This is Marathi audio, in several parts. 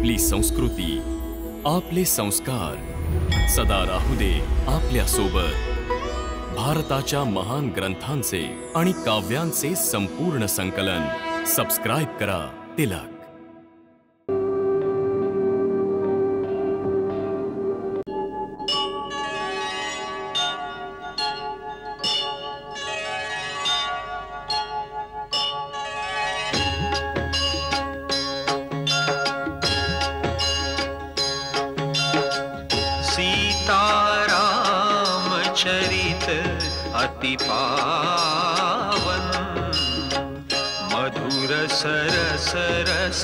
आपली संस्कृती, आपले संस्कार सदा राहू दे आपल्या सोबत. भारताच्या महान ग्रंथांचे आणि काव्यांचे संपूर्ण संकलन. सबस्क्राइब करा तिलक. चरित अति पावन, मधुर सरस रस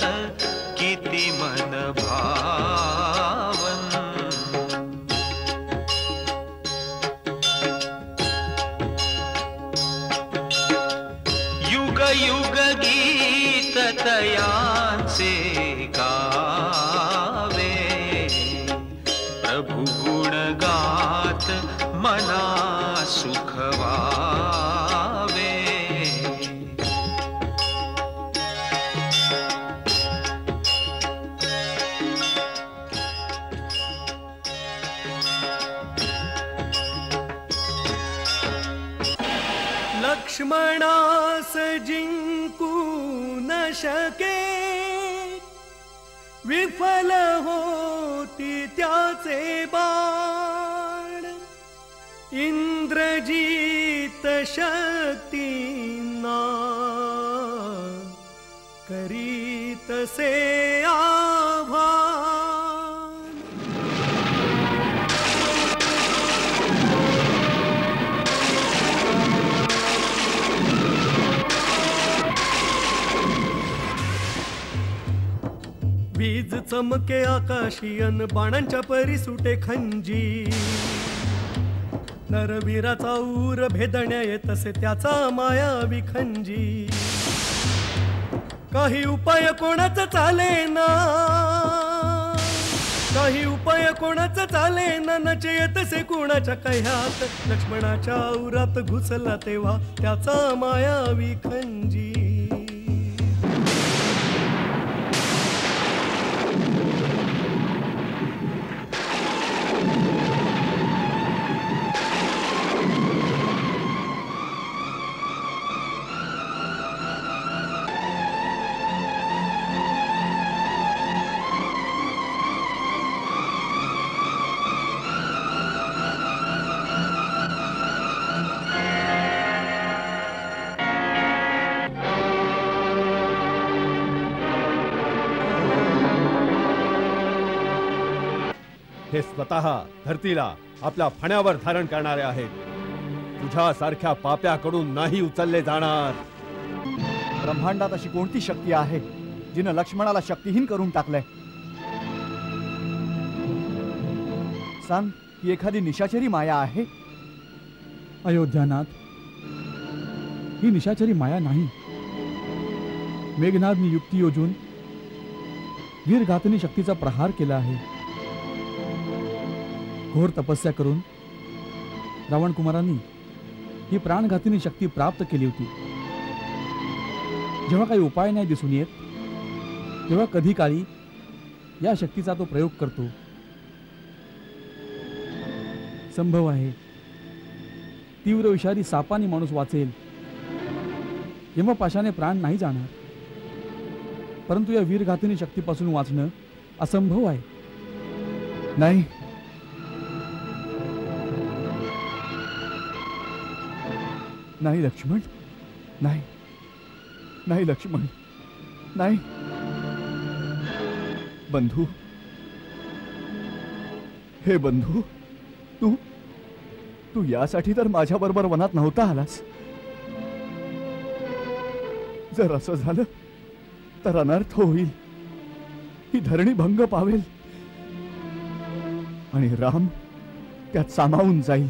किति मन भावन. युग युग गीत तयांचे गावे, प्रभु गुण गात मना सुख वावे. लक्ष्मणास जिंकू न शके, विफल होती त्याचे बाण. इंद्रजीत शक्तींना करीतसे आभान. वीज चमके आकाशी अन बाणांच्या परी सुटे खंजी. नरवीराचा ऊर भेदण्या येतसे त्याचा मायावी खंजी. काही उपाय कोणाचा चालेना, काही उपाय कोणाचा चालेना. नचे येतसे कोणाच्या कह्यात, लक्ष्मणाच्या उरात घुसला तेव्हा त्याचा मायावी खंजी. हे स्वतः धरतीला आपल्या फण्यावर धारण करणारे आहेत. तुझ्यासारख्या पाप्याकडून नाही उचलले जाणार. ब्रह्मांडात अशी कोणती शक्ती आहे जिने लक्ष्मणाला शक्तिहीन करून टाकलंय? सांग, ही एखादी निशाचरी माया आहे? अयोध्यानाथ, ही निशाचरी माया नाही. मेघनादनी युक्ती योजून वीरघातनी शक्तीचा प्रहार केला आहे. घोर तपस्या करून रावण कुमारांनी ही प्राणघातिनी शक्ती प्राप्त केली होती. जेव्हा काही उपाय नाही दिसून येत, तेव्हा कधी काळी या शक्तीचा तो प्रयोग करतो. संभव आहे तीव्र विषारी सापाने माणूस वाचेल, यमपाशाने प्राण नाही जाणार. परंतु या वीरघातिनी शक्तीपासून वाचणं असंभव आहे. नाही, नाही लक्ष्मण, नाही, नाही लक्ष्मण, नाही. बंधू, हे बंधू, तू यासाठी तर माझ्या बरोबर वनात नव्हता आलास. जर असं झालं तर अनर्थ होईल. ही धरणी भंग पावेल आणि राम त्यात सामावून जाईल.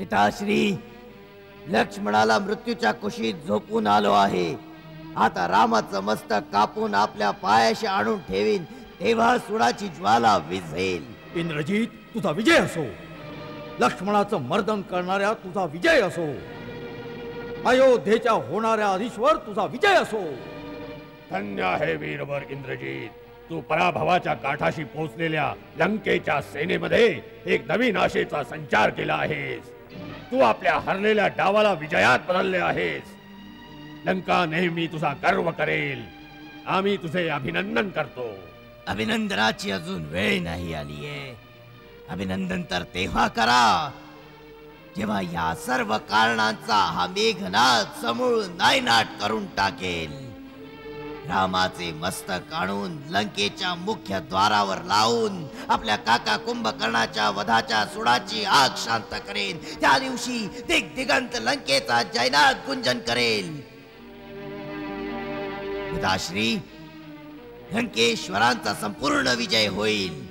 पिताश्री, लक्ष्मणाला मृत्यूच्या कुशीत झोपून आलो आहे. आता रामाचं मस्तक कापून आपल्या पायाशी आणून ठेवीन, तेव्हा सुडाची ज्वाला विझेल. इंद्रजीत, तुझा विजय असो. लक्ष्मणाचं मर्दन करणाऱ्या तुझा विजय असो. अयोध्येच्या होणाऱ्या अधीश्वर तुझा विजय असो. धन्य आहे वीरवर इंद्रजीत. तू पराभवाच्या काठाशी पोहोचलेल्या लंकेच्या सेनेमध्ये एक नवीन आशेचा संचार केला आहेस. तू आपल्या हरलेल्या डावाला विजयात बदलले आहेस. लंका नेहमी तुझा गर्व करेल. आम्ही तुझे अभिनंदन करतो. अभिनंदनाची अजून वेळ नाही आलीये. अभिनंदन तर तेव्हा करा जेव्हा या सर्व कारणांचा हा मेघनाद समूळ नायनाट करून टाकेल. रामाचे मस्तक आणून लंकेच्या मुख्य द्वारावर लावून आपल्या काका कुंभकर्णाच्या वधाच्या सुडाची आग शांत करेन. त्या दिवशी दिग्दिगंत लंकेचा जयनाद गुंजन करेल. पिताश्री, लंकेश्वरांचा संपूर्ण विजय होईल.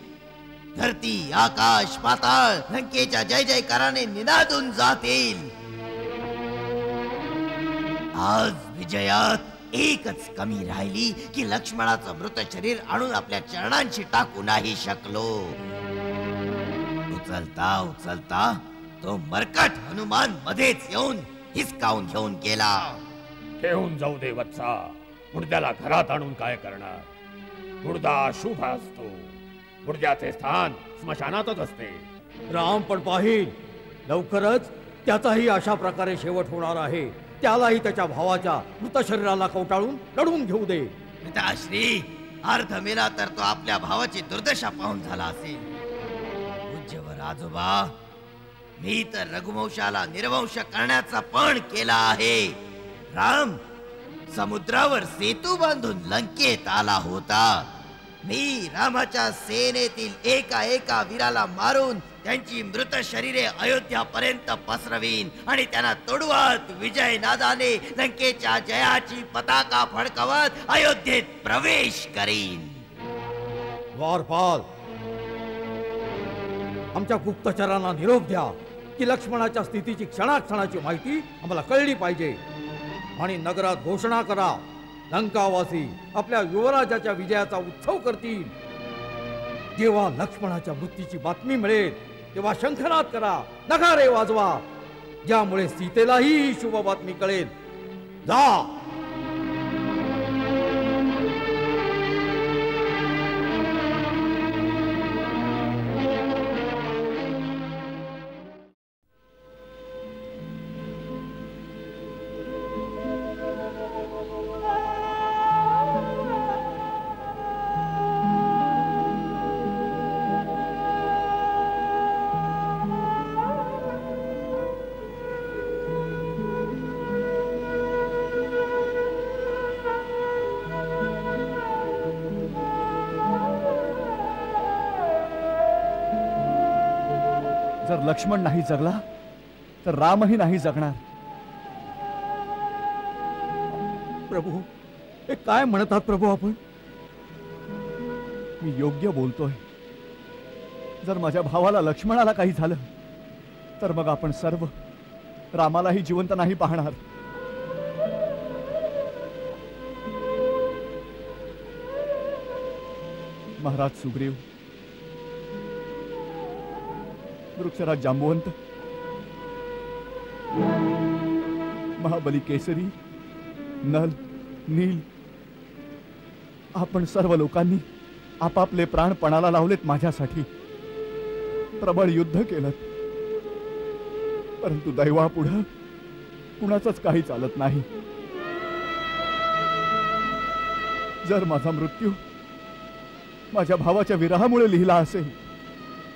धरती, आकाश, पाताळ लंकेच्या जय जयकाराने निनादून जातील. आज विजयात एकच कमी राहिली की लक्ष्मणाचं मृत शरीर आणून आपल्या चरणांशी टाकू नाही शकलो. उचलता उचलता तो मरकट हनुमान मध्येच येऊन हिसकावून घेऊन गेला. घेऊन जाऊ दे वत्सा. मुर्द्याला घरात आणून काय करणार? मुर्दा शुभ असतो. मुर्द्याचे स्थान स्मशानातच असते. राम पण पाहिल, लवकरच त्याचाही अशा प्रकारे शेवट होणार आहे. त्यालाही त्याच्या भावाच्या मृत शरीराला कवटाळून लढवून घेऊ दे. पिताश्री, अर्ध मेला तर तो आपल्या भावाची दुर्दशा पाहून झाला असेल. पूज्यवर आजोबा, मी तर रघुवंशाला निर्वंश करण्याचा पण केला आहे. राम समुद्रावर सेतू बांधून लंकेत आला होता. मी रामाच्या सेनेतील एका एका वीराला मारून त्यांची मृत शरीरे अयोध्यापर्यंत पसरवीन आणि त्यांना तोडवत विजय नादाने लंकेच्या जयाची पताका फडकवत अयोध्येत प्रवेश करीन. द्वारपाल, आमच्या गुप्तचरांना निरोप द्या की लक्ष्मणाच्या स्थितीची क्षणाक्षणाची माहिती आम्हाला कळली पाहिजे. आणि नगरात घोषणा करा, लंकावासी आपल्या युवराजाच्या विजयाचा उत्सव करतील. जेव्हा लक्ष्मणाच्या मृत्यूची बातमी मिळेल तेव्हा शंखनाद करा, नगारे वाजवा, ज्यामुळे सीतेलाही ही शुभ बातमी कळेल. जा. जर लक्ष्मण नाही जगला तर रामही नाही जगणार. प्रभू, हे काय म्हणतात प्रभू आपण? मी योग्य बोलतोय. जर माझ्या भावाला लक्ष्मणाला काही झालं तर मग आपण सर्व रामालाही जिवंत नाही पाहणार. महाराज सुग्रीव, वृक्षराज जांबुवंत, महाबली केसरी, नल, नील, आपण सर्व लोकांनी आपापले प्राण पणाला लावलेत माझ्यासाठी. प्रबळ युद्ध केलं, परंतु दैवापुढं कुणाचंच काही चालत नाही. जर माझा मृत्यू माझ्या भावाच्या विरहामुळे लिहिला असेल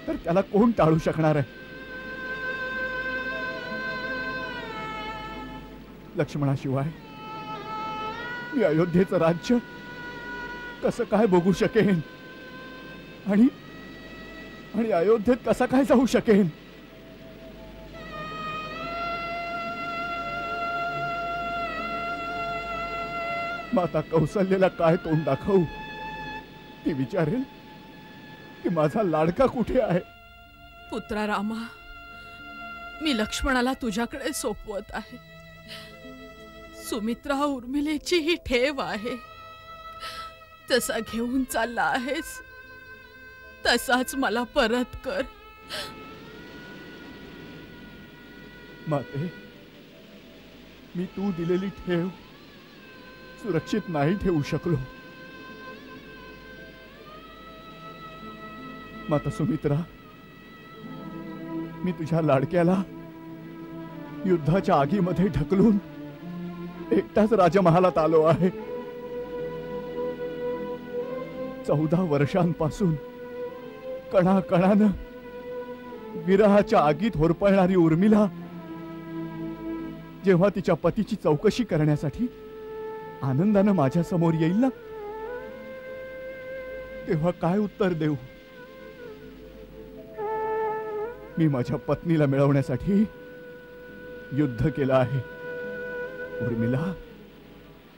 तर त्याला कोण टाळू शकणार आहे? लक्ष्मणाशिवाय मी अयोध्येचं राज्य कसं काय बघू शकेन आणि अयोध्येत कसा काय जाऊ शकेन? माता कौसल्याला काय तोंड दाखवू? ती विचारेल की माझा लाडका कुठे आहे? पुत्रा रामा, मी लक्ष्मणाला तुझ्याकडे सोपवत आहे. सुमित्रा उर्मिलेची ही ठेव आहे. जसा घेऊन चालला आहेस तसाच मला परत कर. माते, मी तू दिलेली ठेव सुरक्षित नाही ठेवू शकलो. माता सुमित्रा, मी तुझ्या लाडक्याला युद्धाच्या आगीमध्ये ढकलून एकटाच राजमहालात आलो आहे. 14 वर्षांपासून कणाकणानं विरहाच्या आगीत होरपळणारी उर्मिला जेव्हा तिच्या पतीची चौकशी करण्यासाठी आनंदानं माझ्या समोर येईल ना, तेव्हा काय उत्तर देऊ? मी माझ्या पत्नीला मिळवण्यासाठी युद्ध केलं आहे उर्मिला.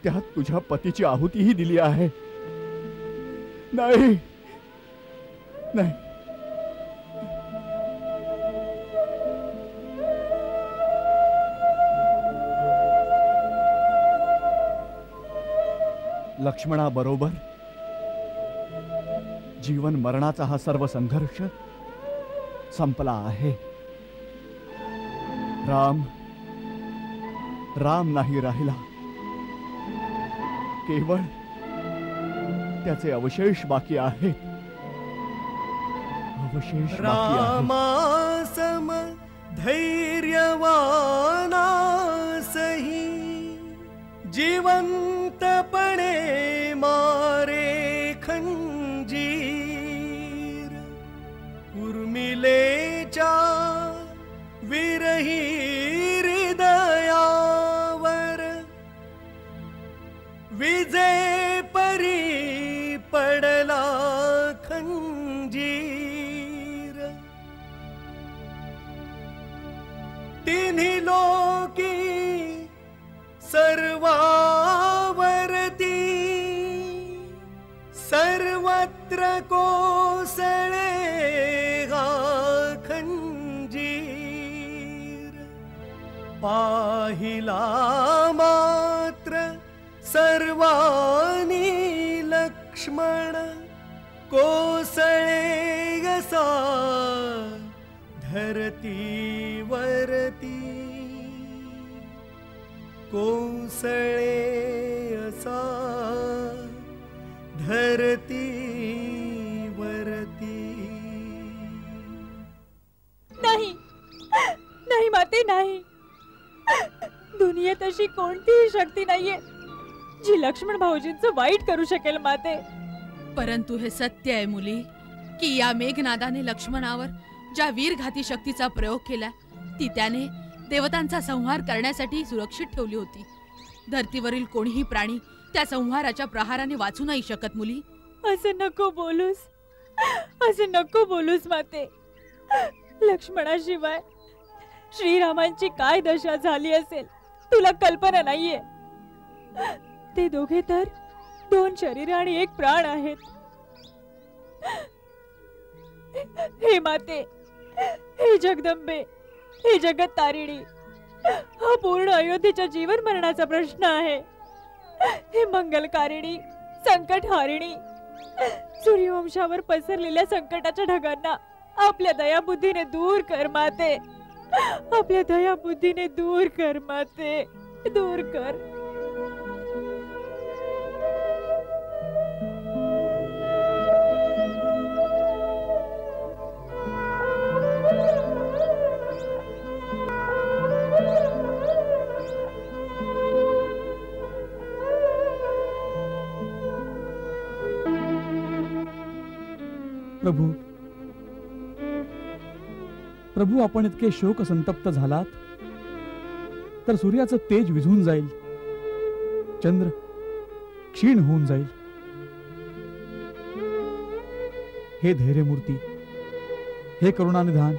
त्यात तुझ्या पतीची आहुतीही दिली आहे. नाही नाही, लक्ष्मणाबरोबर जीवन मरणाचा हा सर्व संघर्ष संपला आहे. राम नाही राहिला. केवळ त्याचे अवशेष बाकी आहेत. अवशेष बाकी आहेत. रामासम धैर्यवानासही जिवंतपणे मारे खंजीर. उर्मिलेच्या विरही हृदयावर विजे परी पडला खंजीर. तिन्ही लोकी सर्वावरती सर्वत्र कोसळे हा खंजीर. पाहिला मात्र सर्वानी लक्ष्मण कोसळे असा धरतीवरती. कोसळे असा धरतीवरती. नाही नाही माते, नाही. दुनियेत अशी कोणतीही शक्ती नाहीये जी लक्ष्मण भाऊजींचं वाईट करू शकेल माते. परंतु हे सत्य आहे मुली की या मेघनादाने लक्ष्मणावर ज्या वीरघाती शक्तीचा प्रयोग केला ती त्याने देवतांचा संहार करण्यासाठी सुरक्षित ठेवली होती. धरतीवरील कोणीही प्राणी त्या संहाराच्या प्रहाराने वाचू नाही शकत. मुली, असे नको बोलूस, असे नको बोलूस माते. लक्ष्मणाशिवाय श्रीरामांची काय दशा झाली असेल तुला कल्पना नाहीये. ते दोघे तर 2 शरीर आणि 1 प्राण आहेत. हे माते, हे जगदंबे, हे जगत तारिणी, हा पूर्ण अयोध्येच्या जीवन मरणाचा प्रश्न आहे. हे मंगलकारिणी, संकटहारिणी, सूर्यवंशावर पसरलेल्या संकटाच्या ढगांना आपल्या दयाबुद्धीने दूर कर माते. आपल्या दयाबुद्धीने दूर कर माते, दूर कर. प्रभू, प्रभू, आपण इतके शोक संतप्त झालात तर सूर्याचं तेज विझून जाईल, चंद्र क्षीण होऊन जाईल. हे धैर्यमूर्ती, हे करुणानिधान,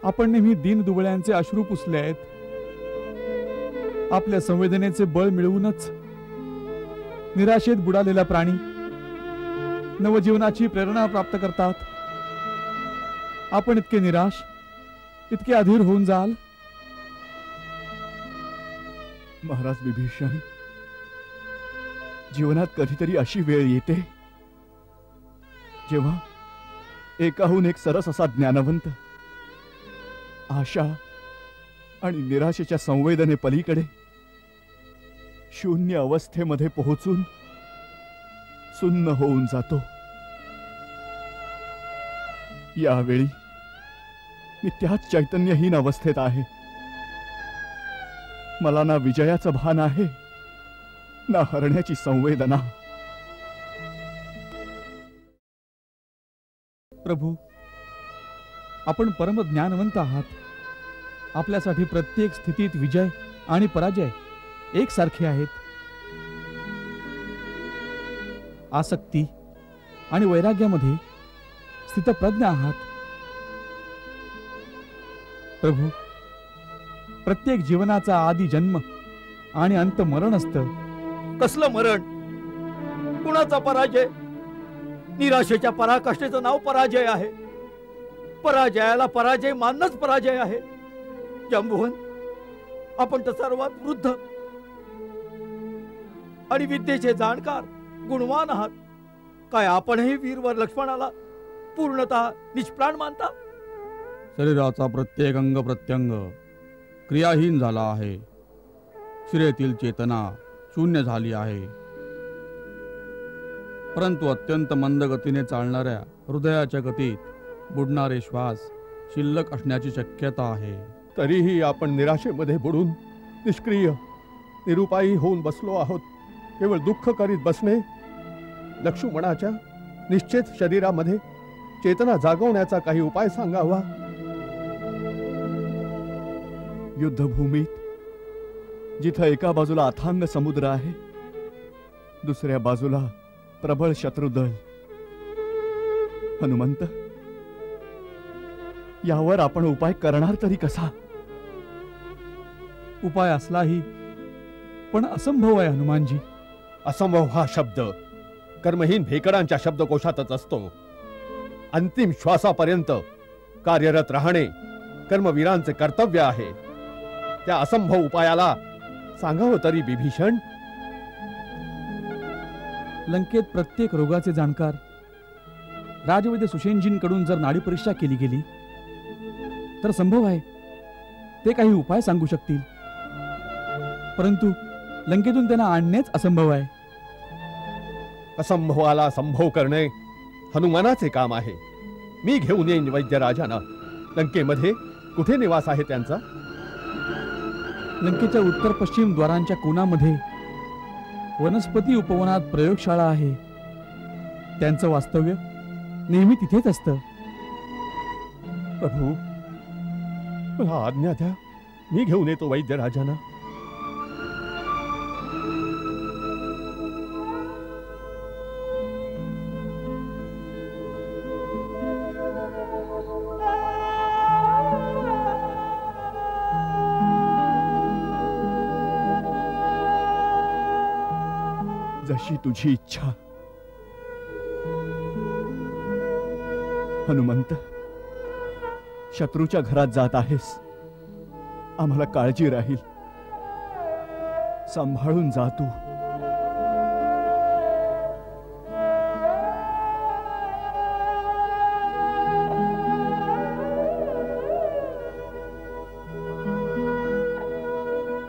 आपण नेहमी दीन दुबळ्यांचे अश्रू पुसले आहेत. आपल्या संवेदनेचे बळ मिळवूनच निराशेत बुडालेला प्राणी नवजीवनाची प्रेरणा प्राप्त करतात. आपण इतके निराश, इतके अधीर होऊन जाल? महाराज विभीषण, जीवनात कधीतरी अशी वेळ येते जेव्हा एकाहून एक सरस असा ज्ञानवंत आशा आणि निराशेच्या संवेदने पलीकडे शून्य अवस्थेमध्ये पोहोचून सुन्न होऊन जातो. यावेळी मी त्याच चैतन्यहीन अवस्थेत आहे. मला ना विजयाचं भान आहे, ना हरण्याची संवेदना. प्रभू, आपण परम ज्ञानवंत आहात. आपल्यासाठी प्रत्येक स्थितीत विजय आणि पराजय एकसारखे आहेत. आसक्ती आणि वैराग्यामध्ये स्थितप्रज्ञ आहात. प्रभू, प्रत्येक जीवनाचा आदी जन्म आणि अंत मरण असतं. कसलं मरण? कुणाचा पराजय? निराशेच्या पराकाष्ठेचं नाव पराजय आहे. पराजयाला पराजय मानणंच पराजय आहे. जांबुवन, आपण तर सर्वात वृद्ध आणि विद्येचे जाणकार गुणवान आहात. काय आपणही वीरवर लक्ष्मणाला पूर्णतः निष्प्राण मानता? शरीराचा प्रत्येक अंग प्रत्यंग क्रियाहीन झाला आहे. शिरेतील चेतना शून्य झाली आहे. परंतु अत्यंत मंद गतीने चालणाऱ्या हृदयाच्या गतीत बुडणारे श्वास शिल्लक असण्याची शक्यता आहे. तरीही आपण निराशेमध्ये बुडून निष्क्रिय निरुपायी होऊन बसलो आहोत. केवळ दुःख करीत बसणे. लक्ष्मणाच्या निश्चित शरीरामध्ये चेतना जागवण्याचा काही उपाय सांगावा. युद्धभूमीत जिथं एका बाजूला अथांग समुद्र आहे, दुसऱ्या बाजूला प्रबळ शत्रुदल. हनुमंत, यावर आपण उपाय करणार तरी कसा? उपाय असलाही पण असंभव आहे हनुमानजी. असंभव हा शब्द कर्महीन भेकडांच्या शब्दकोशातच असतो. अंतिम श्वासापर्यंत कार्यरत राहणे कर्मवीरांचे कर्तव्य आहे. त्या असंभव उपायाला सांगावं तरी विभीषण. लंकेत प्रत्येक रोगाचे जाणकार राजवैद्य सुषेणजींकडून जर नाडी परीक्षा केली गेली तर संभव आहे ते काही उपाय सांगू शकतील. परंतु लंकेतून त्यांना आणणेच असंभव आहे. असंभवाला संभव करणे हनुमानाचे काम आहे. मी घेऊन येईन वैद्यराजांना. लंकेमध्ये कुठे निवास आहे त्यांचा? लंकेच्या उत्तर पश्चिम द्वारांच्या कोणामध्ये वनस्पती उपवनात प्रयोगशाळा आहे. त्यांचं वास्तव्य नेहमी तिथेच असतं. प्रभू, मला आज्ञा द्या. मी घेऊन येतो वैद्यराजांना. जशी तुझी इच्छा. हनुमंत, शत्रूच्या घरात जात आहेस. आम्हाला काळजी राहील. सांभाळून जा तू.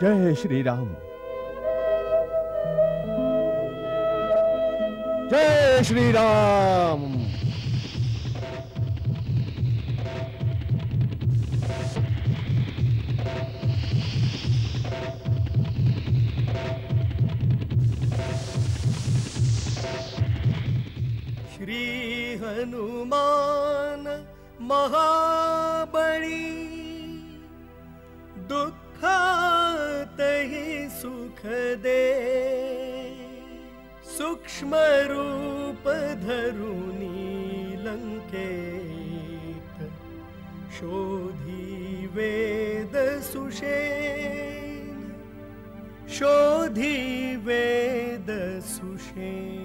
जय श्रीराम. जय श्रीराम. श्री हनुमान महाबळी, दुःखातहि सुख दे. सूक्ष्म रूप धरुनी लंकेत, शोधी वेद सुषेण. शोधी वेद सुषेण.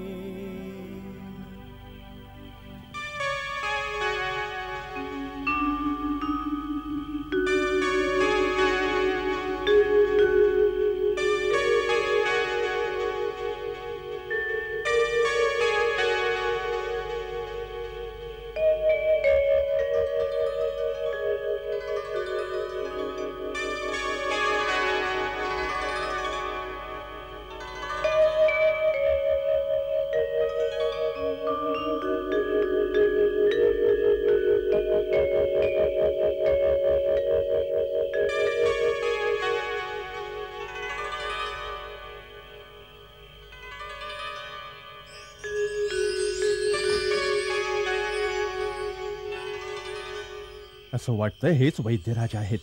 असं वाटतंय हेच वैद्यराज आहेत.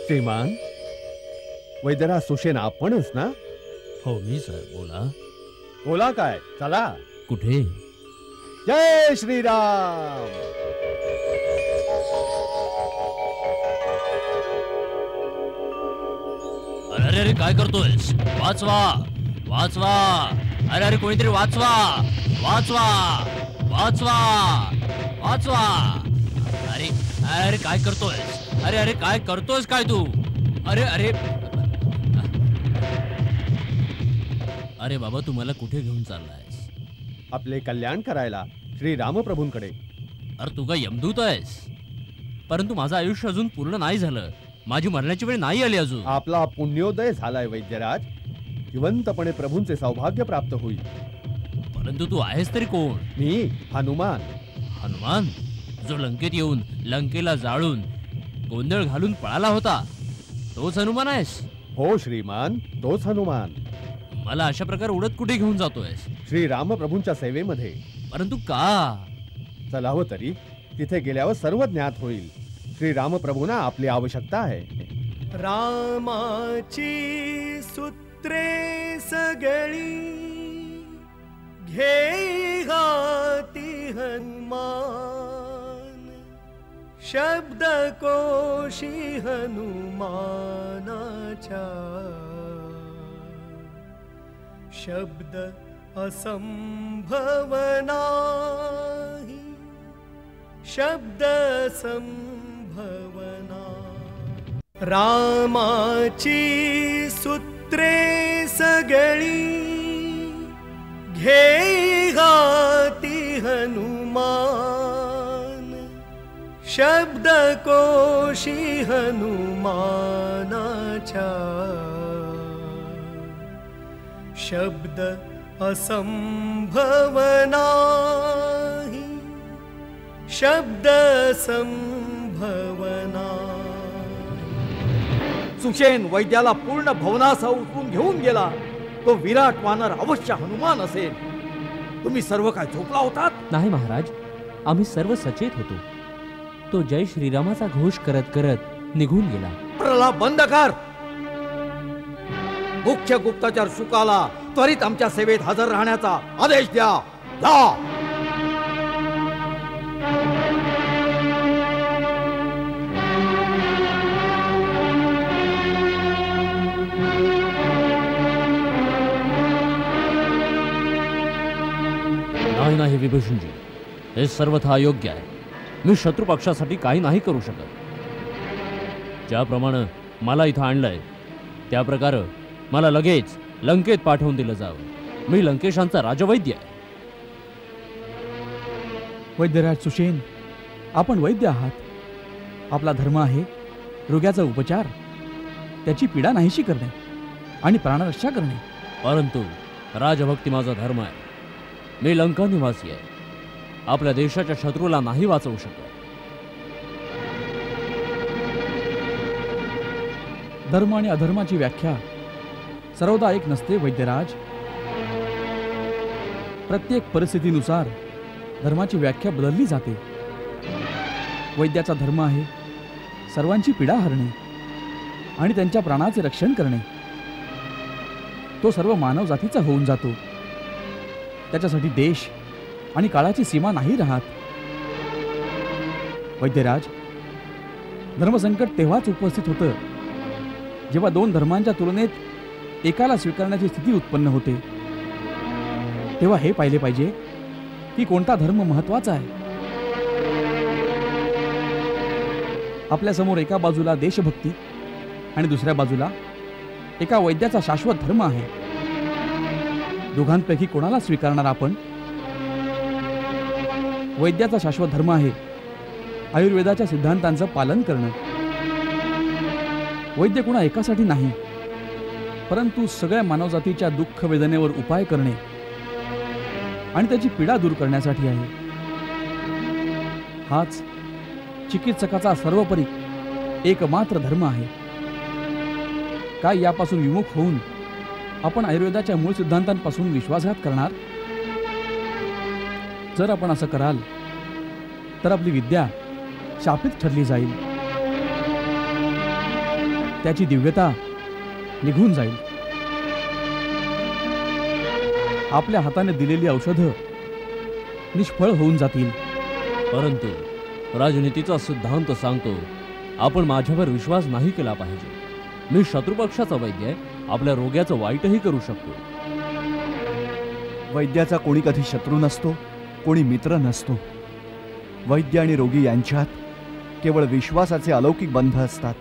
श्रीमान, वैद्यराज सुषेण आपणच ना? हो मी सर. बोला. बोला काय, चला. कुठे? जय श्रीराम. अरे अरे काय करतोयस? वाचवा वाचवा. अरे अरे कोणीतरी वाचवा वाचवा वाचवा वाचवा. अरे अरे काय करतोयस? अरे अरे काय करतोयस काय तू? अरे अरे अरे बाबा तू मला कुठे घेऊन चाललायस? आपले कल्याण करायला श्री रामप्रभूंकडे. अरे तू काय यमदूत आहेस? परंतु माझं आयुष्य अजून पूर्ण नाही झालं. माझी मरण्याची वेळ नाही आली अजून. आपला पुण्योदय झालाय वैद्यराज. जिवंतपणे प्रभूंचे सौभाग्य प्राप्त होईल. परंतु तू आहेस तरी कोण? मी हनुमान. हनुमान जो लंकेत येऊन लंकेला जाळून गोंधळ घालून पळाला होता, तोच हनुमान आहेस? हो श्रीमान, तोच हनुमान. मला अशा प्रकारे उडत कुठे घेऊन जातोयस? श्री रामप्रभूंच्या सेवेमध्ये. परंतु का? चलावं तरी. तिथे गेल्यावर सर्व ज्ञात होईल. श्री रामप्रभूंना आपली आवश्यकता आहे. रामाची सूत्रे सगळी घे हाती हनुमान, शब्दकोशी हनुमानाच्या, शब्द असंभव नाही, शब्द संभवना. रामाची सूत्रे सगळी घे हाती हनुमान, शब्दकोशी हनुमानाच्या, शब्द असंभव नाही, शब्द संभवना. सुषेण वैद्याला पूर्ण भवनासह उचलून घेऊन गेला. तो विराट वानर अवश्य हनुमान असेल. तुम्ही सर्व काय झोपला होतात? नाही महाराज, आम्ही सर्व सचेत होतो. तो जय श्रीरामाचा घोष करत करत निघून गेला. प्रलाप बंद कर. मुख्य गुप्तचर शुकाला त्वरित आमच्या सेवेत हजर राहण्याचा आदेश द्या. नाही नाही विभूषणजी, हे सर्वथा अयोग्य आहे. मी शत्रू पक्षासाठी काही नाही करू शकत. ज्याप्रमाणे मला इथं आणलंय त्या प्रकारे मला लगेच लंकेत पाठवून दिलं जावं. मी लंकेशांचा राजवैद्य आहे. वैद्यराज सुषेण, आपण वैद्य आहात. आपला धर्म आहे रोग्याचा उपचार, त्याची पीडा नाहीशी करणे आणि प्राणरक्षा करणे. परंतु राजभक्ती माझा धर्म आहे. मी लंका निवासी आहे. आपल्या देशाच्या शत्रूला नाही वाचवू शकत. धर्म आणि अधर्माची व्याख्या सर्वदा एक नसते वैद्यराज. प्रत्येक परिस्थितीनुसार धर्माची व्याख्या बदलली जाते. वैद्याचा धर्म आहे सर्वांची पीडा हरणे आणि त्यांच्या प्राणाचे रक्षण करणे. तो सर्व मानव जातीचा होऊन जातो. त्याच्यासाठी देश आणि काळाची सीमा नाही राहत. वैद्यराज, धर्मसंकट तेव्हाच उपस्थित होतं जेव्हा दोन धर्मांच्या तुलनेत एकाला स्वीकारण्याची स्थिती उत्पन्न होते. तेव्हा हे पाहिले पाहिजे की कोणता धर्म महत्वाचा आहे. आपल्या समोर एका बाजूला देशभक्ती आणि दुसऱ्या बाजूला एका वैद्याचा शाश्वत धर्म आहे. दोघांपैकी कोणाला स्वीकारणार आपण? वैद्याचा शाश्वत धर्म आहे आयुर्वेदाच्या सिद्धांतांचं पालन करणं. वैद्य कुणा एकासाठी नाही, परंतु सगळ्या मानवजातीच्या दुःख वेदनेवर उपाय करणे आणि त्याची पीडा दूर करण्यासाठी आहे. हाच चिकित्सकाचा सर्वोपरी एकमात्र धर्म आहे. काय यापासून विमुख होऊन आपण आयुर्वेदाच्या मूळ सिद्धांतांपासून विश्वासघात करणार? जर आपण असं कराल तर आपली विद्या शापित ठरली जाईल, त्याची दिव्यता निघून जाईल. आपल्या हाताने दिलेली औषधं निष्फळ होऊन जातील. परंतु राजनीतीचा सिद्धांत सांगतो आपण माझ्यावर विश्वास नाही केला पाहिजे. मी शत्रुपक्षाचा वैद्य आहे, आपल्या रोग्याचं वाईटही करू शकतो. वैद्याचा कोणी कधी शत्रू नसतो, कोणी मित्र नसतो. वैद्य आणि रोगी यांच्यात केवळ विश्वासाचे अलौकिक बंध असतात.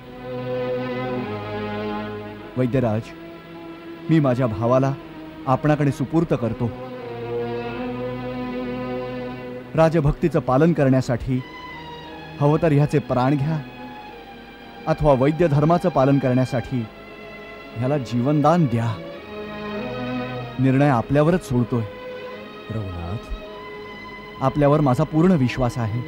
वैद्यराज, मी माझ्या भावाला आपणाकडे सुपूर्त करतो. राजभक्तीचं पालन करण्यासाठी हवं तर ह्याचे प्राण घ्या, अथवा वैद्य धर्माचं पालन करण्यासाठी ह्याला जीवनदान द्या. निर्णय आपल्यावरच सोडतोय. रघुनाथ, आपल्यावर माझा पूर्ण विश्वास आहे.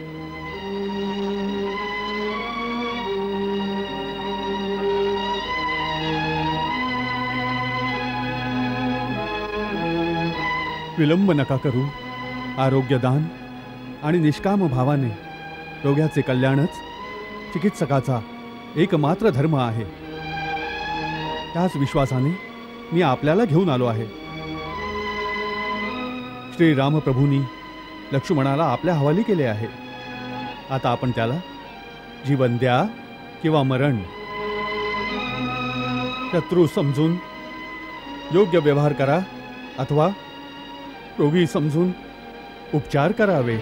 विलंब नका करू. आरोग्यदान आणि निष्काम भावाने रोग्याचे कल्याणच चिकित्सकाचा एकमात्र धर्म आहे. त्याच विश्वासाने मी आपल्याला घेऊन आलो आहे. श्री रामप्रभूंनी लक्ष्मणाला आपल्या हवाली केले आहे. आता आपण त्याला जीवन द्या किंवा मरण, शत्रू समजून योग्य व्यवहार करा अथवा रोगी समजून उपचार करावे.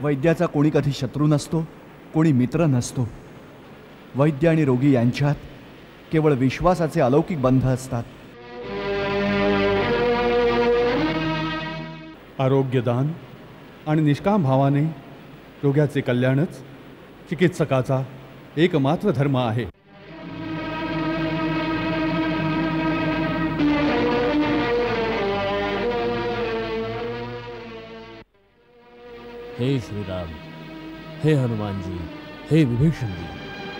वैद्याचा कोणी कधी शत्रू नसतो, कोणी मित्र नसतो. वैद्य आणि रोगी यांच्यात केवळ विश्वासाचे अलौकिक बंध असतात. आरोग्यदान आणि निष्काम भावाने रोग्याचे कल्याणच चिकित्सकाचा एकमात्र धर्म आहे. हे श्रीराम, हे हनुमानजी, हे विभीषणजी,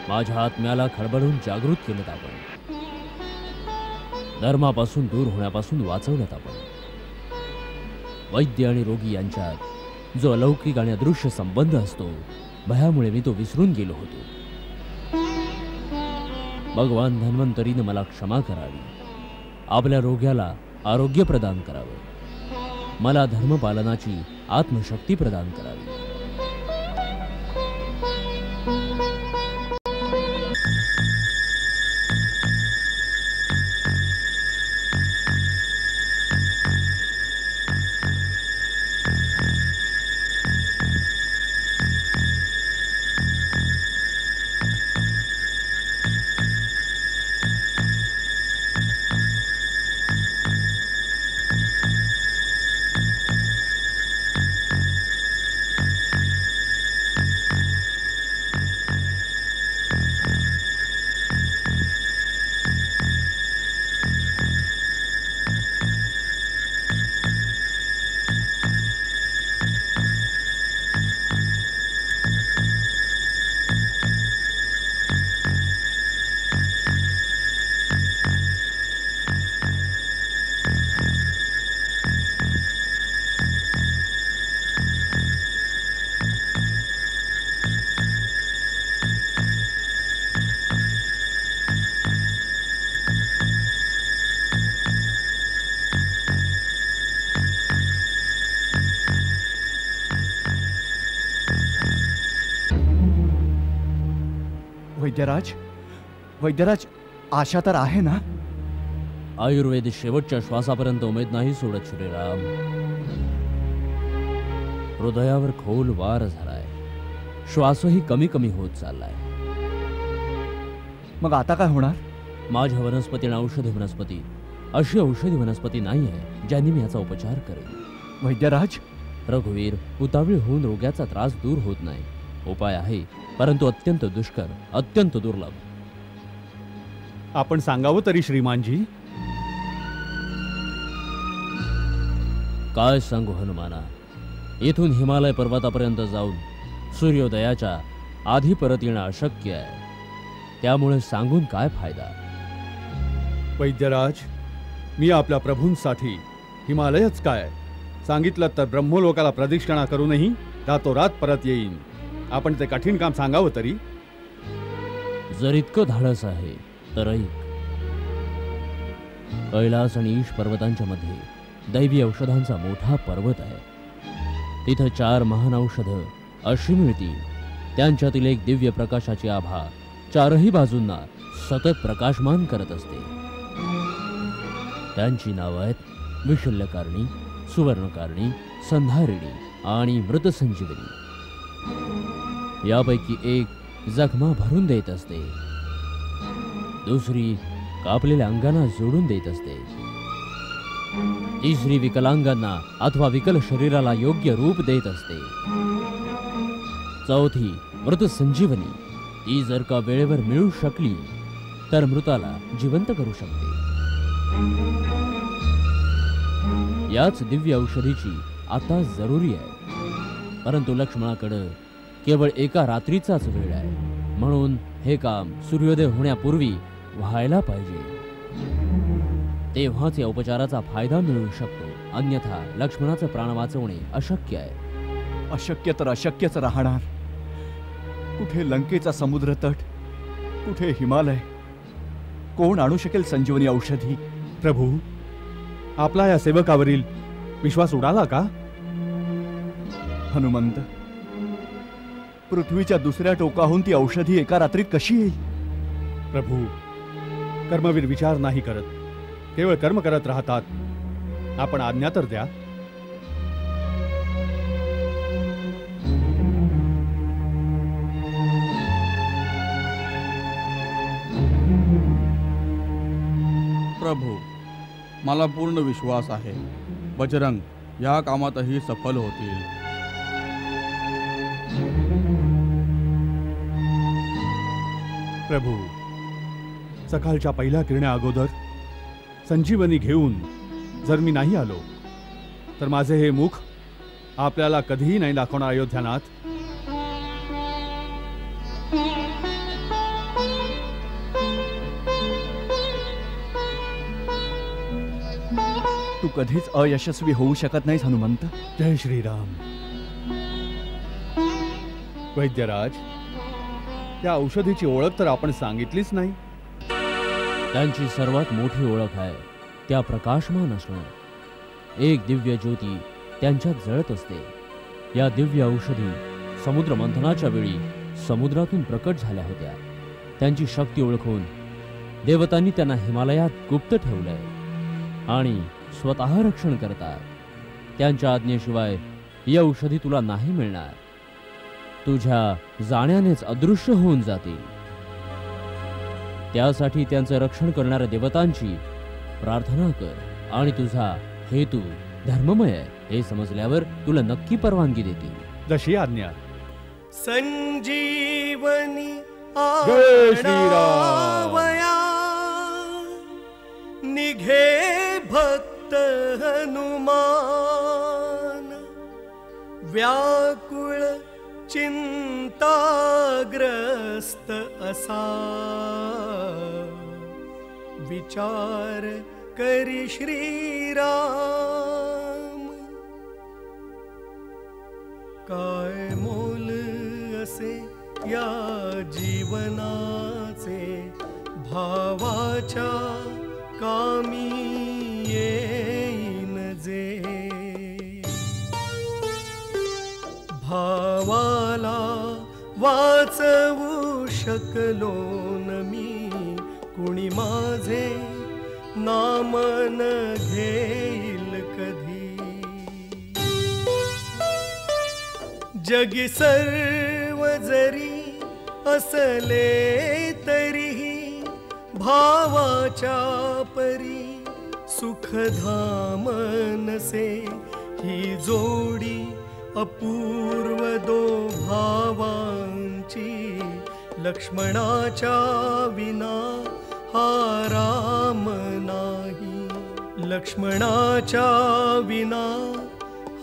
माझ्या आत्म्याला खळबळून जागृत केलं आपण. धर्मापासून दूर होण्यापासून वाचवलं आपण. वैद्य आणि रोगी यांच्यात जो अलौकिक आणि अदृश्य संबंध असतो, भयामुळे मी तो विसरून गेलो होतो. भगवान धन्वंतरीने मला क्षमा करावी, आपल्या रोग्याला आरोग्य प्रदान करावं, मला धर्मपालनाची आत्मशक्ती प्रदान करावी. वैद्यराज, वैद्यराज, आशा तर आहे ना? आयुर्वेद शेवटच्या श्वासापर्यंत उमेद नाही सोडत श्रीराम. हृदयावर खोल वार झालाय. श्वासही कमी कमी होत चाललाय. मग आता काय होणार? माझ्या वनस्पती आणि औषधी वनस्पती अशी औषधी वनस्पती नाही आहे ज्यांनी मी याचा उपचार करेन. वैद्यराज, रघुवीर, उतावीळ होऊन रोग्याचा त्रास दूर होत नाही. उपाय आहे, परंतु अत्यंत दुष्कर, अत्यंत दुर्लभ. आपण सांगावं तरी श्रीमानजी. काय सांगू हनुमाना. इथून हिमालय पर्वतापर्यंत जाऊन सूर्योदयाच्या आधी परत येणं अशक्य आहे. त्यामुळे सांगून काय फायदा. वैद्यराज, मी आपल्या प्रभूंसाठी हिमालयच काय सांगितलं तर ब्रह्मलोकाला प्रदक्षिणा करूनही रातोरात परत येईन. आपण ते कठीण काम सांगावं तरी. जर इतकं धाडस आहे तर ऐक. कैलास आणि ईश पर्वतांच्या मध्ये दैवी औषधांचा मोठा पर्वत आहे. तिथं 4 महान औषधं अशी मिळतील, त्यांच्यातील एक दिव्य प्रकाशाची आभा 4ही बाजूंना सतत प्रकाशमान करत असते. त्यांची नावं आहेत विशल्यकारणी, सुवर्णकारणी, संधारिणी आणि मृतसंजीवनी. यापैकी एक जखमा भरून देत असते, दुसरी कापलेल्या अंगांना जोडून देत असते, तिसरी विकलांगांना अथवा विकल शरीराला योग्य रूप देत असते, चौथी मृतसंजीवनी, ती जर का वेळेवर मिळू शकली तर मृताला जिवंत करू शकते. याच दिव्य औषधीची आता जरुरी आहे, परंतु लक्ष्मणाकडे केवळ एका रात्रीचाच वेळ आहे. म्हणून हे काम सूर्योदय होण्यापूर्वी व्हायला पाहिजे. तेव्हाच या उपचाराचा फायदा मिळू शकतो. अन्यथा लक्ष्मणाचं प्राण वाचवणे अशक्य आहे. अशक्य तर अशक्यच राहणार. कुठे लंकेचा समुद्र तट, कुठे हिमालय. कोण आणू शकेल संजीवनी औषधी? प्रभू, आपला या सेवकावरील विश्वास उडाला का? हनुमंत, पृथ्वीच्या दुसऱ्या टोकाहून ती औषधी एका रात्रीत कशी येईल? प्रभू, कर्मवीर विचार नाही करत, केवळ कर्म करत राहतात. आपण आज्ञा तर द्या. प्रभू, मला पूर्ण विश्वास आहे बजरंग या कामातही सफल होतील. प्रभू, सकाळच्या पहिल्या किरण्या अगोदर संजीवनी घेऊन जर मी नाही आलो तर माझे हे मुख आपल्याला कधीही नाही दाखवणार अयोध्यानाथ. तू कधीच अयशस्वी होऊ शकत नाहीस हनुमंत. जय श्रीराम. वैद्यराज, त्या औषधीची ओळख तर आपण सांगितलीच नाही. त्यांची सर्वात मोठी ओळख आहे त्या प्रकाशमान असणं. एक दिव्य ज्योती त्यांच्यात जळत असते. या दिव्य औषधी समुद्र मंथनाच्या वेळी समुद्रातून प्रकट झाल्या होत्या. त्यांची शक्ती ओळखून देवतांनी त्यांना हिमालयात गुप्त ठेवलंय आणि स्वतः रक्षण करतात. त्यांच्या आज्ञेशिवाय ही औषधी तुला नाही मिळणार. तुझ्या जाण्यानेच अदृश्य होऊन जातील. त्यासाठी त्यांचं रक्षण करणाऱ्या देवतांची प्रार्थना कर आणि तुझा हेतू धर्ममय आहे हे समजल्यावर तुला नक्की परवानगी देतील. जशी आज्ञा. संजीवनी जय श्रीराम. निघे भक्त हनुमान, व्याकुळ चिंताग्रस्त असा, विचार करी श्रीराम. काय मोल असे या जीवनाचे, भावाच्या कामी येईन जे. भावाला वाचवू शकलो न मी, कुणी माझे नामन घेईल कधी. जगी सर्व जरी असले तरीही भावाच्या परी सुखधाम नसे ही जोडी अपूर्व दो भावांची लक्ष्मणाच्या विना हा राम नाही लक्ष्मणाच्या विना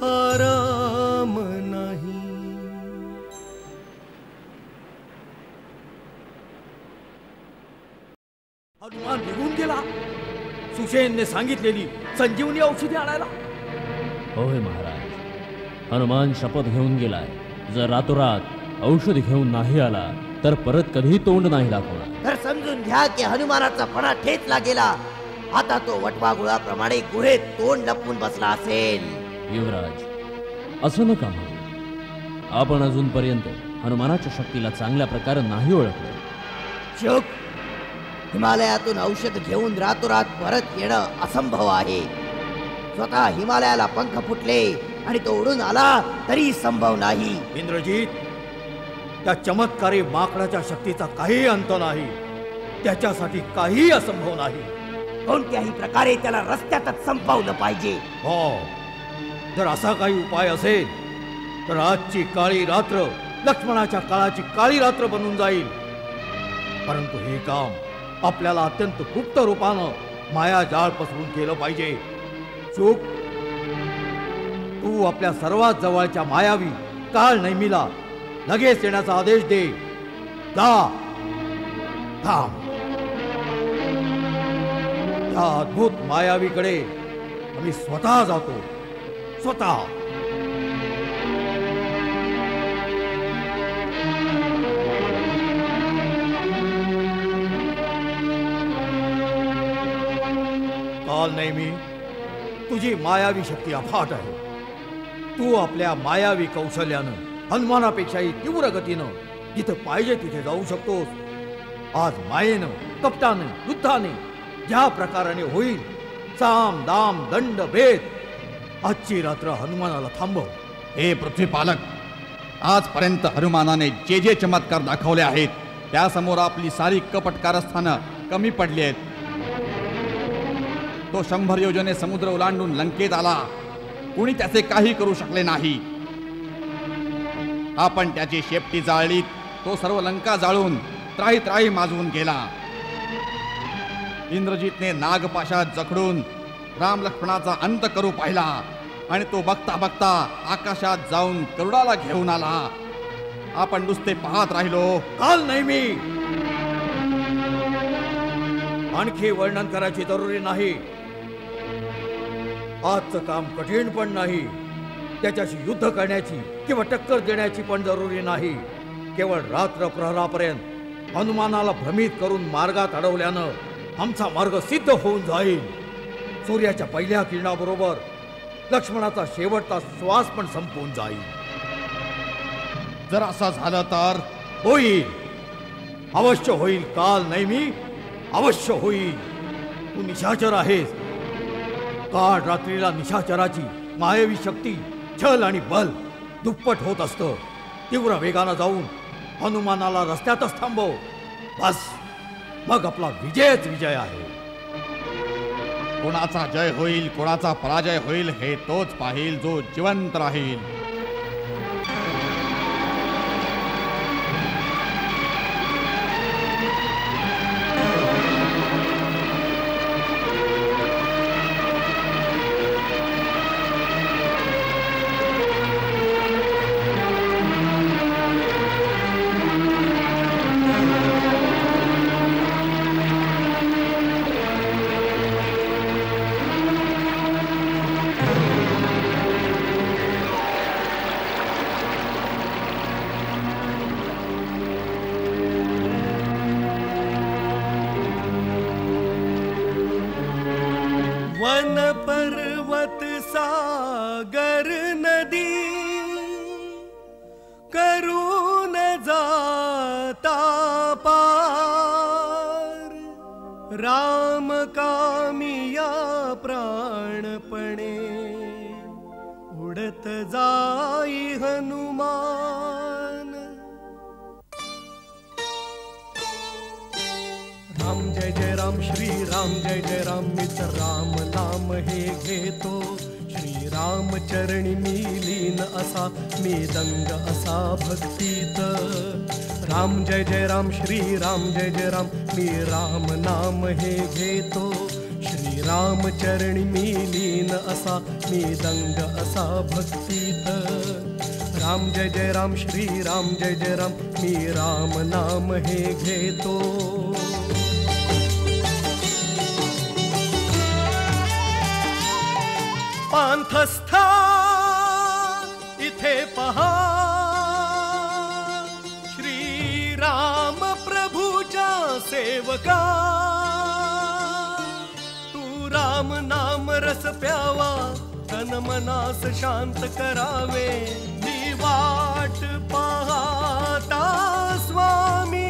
हा राम नाही हनुमान निघून गेला सुषेणने सांगितलेली संजीवनी औषधी आणायला होय महाराज हनुमान शपथ घेऊन गेलाय जर रातोरात औषध घेऊन नाही आला तर परत कधी तोंड नाही दाखवणार तर समजून घ्या की हनुमानाचा फणा ठेचला गेला आता तो वटवाघुळाप्रमाणे गुहेत तोंड लपवून बसला असेल युवराज असं नका म्हणू आपण अजूनपर्यंत हनुमानाच्या शक्तीला चांगल्या प्रकारे नाही ओळखलं शुक हिमालयातून औषध घेऊन रातोरात परत येणं असंभव आहे स्वतः हिमालयाला पंख फुटले आणि तो उडून आला तरी संभव नाही इंद्रजीत त्या चमत्कारी माकडाच्या शक्तीचा काही अंत नाही त्याच्यासाठी काही असंभव नाही कोणत्याही प्रकारे त्याला रस्त्यातच संपवलं पाहिजे हो जर असा काही उपाय असेल तर आजची काळी रात्र लक्ष्मणाच्या काळाची काळी रात्र बनून जाईल परंतु हे काम आपल्याला अत्यंत गुप्त रूपानं माया जाळ पसरून केलं पाहिजे चूक तू आपल्या सर्वात जवळच्या मायावी काळ नेहमीला लगेच येण्याचा आदेश दे जा थांब त्या अद्भुत मायावीकडे आम्ही स्वतः जातो स्वतः काल नेहमी तुझी मायावी शक्ती अफाट आहे तू आपल्या मायावी कौशल्यानं हनुमानापेक्षाही तीव्र गतीनं जिथे पाहिजे तिथे जाऊ शकतोस आज मायेनं कपटाने युद्धाने ज्या प्रकाराने होईल साम दाम दंड भेद आजची रात्र हनुमानाला थांबव हे पृथ्वीपालक आजपर्यंत हनुमानाने जे जे चमत्कार दाखवले आहेत त्यासमोर आपली सारी कपट कारस्थानं कमी पडली आहेत तो 100 योजने समुद्र ओलांडून लंकेत आला कुणी त्याचे काही करू शकले नाही आपण त्याची शेपटी जाळलीत तो सर्व लंका जाळून त्राही त्राही माजवून गेला इंद्रजितने नागपाशात जखडून राम लक्ष्मणाचा अंत करू पाहिला आणि तो बघता बघता आकाशात जाऊन गरुडाला घेऊन आला आपण नुसते पाहत राहिलो काल नाही मी आणखी वर्णन करायची जरुरी नाही आजचं काम कठीण पण नाही त्याच्याशी युद्ध करण्याची किंवा टक्कर देण्याची पण जरुरी नाही केवळ रात्र प्रहरापर्यंत हनुमानाला भ्रमित करून मार्गात अडवल्यानं आमचा मार्ग सिद्ध होऊन जाईल सूर्याच्या पहिल्या किरणाबरोबर लक्ष्मणाचा शेवटचा श्वास पण संपून जाईल जर असं झालं तर होईल अवश्य होईल काल नाही मी अवश्य होईल तू निशाचर आहेस काळ रात्रीला निशाचराची मायावी शक्ती छल आणि बल दुप्पट होत असतं तीव्र वेगानं जाऊन हनुमानाला रस्त्यातच थांबव बस मग आपला विजयच विजय आहे कोणाचा जय होईल कोणाचा पराजय होईल हे तोच पाहिल जो जिवंत राहील वन पर्वत सागर नदी करून जाता पार राम कामिया प्राणपणे उडत जाई हनुमान राम जय जय राम श्री राम जय जय राम मी तर राम नाम हे घेतो श्री राम चरणी मी लीन असा मी दंग असा भक्तीत राम जय जय राम श्री राम जय जय राम मी राम नाम हे घेतो श्री राम चरणी मी लीन असा मी दंग असा भक्तीत राम जय जय राम श्री राम जय जय राम मी राम नाम हे घेतो पांथस्था इथे पहा श्री राम प्रभूच्या सेवका तू राम नाम रस प्यावा तन मनास शांत करावे मी वाट पाहता स्वामी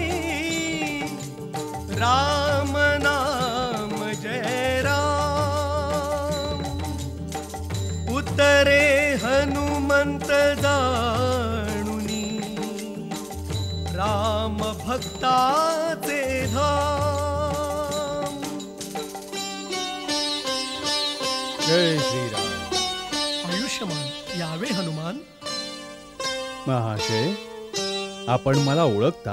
राम नाम जय राम उत्तरे हनुमंत जाणुनी राम भक्ताचे धाम जय श्रीराम आयुष्यमान यावे हनुमान महाशय आपण मला ओळखता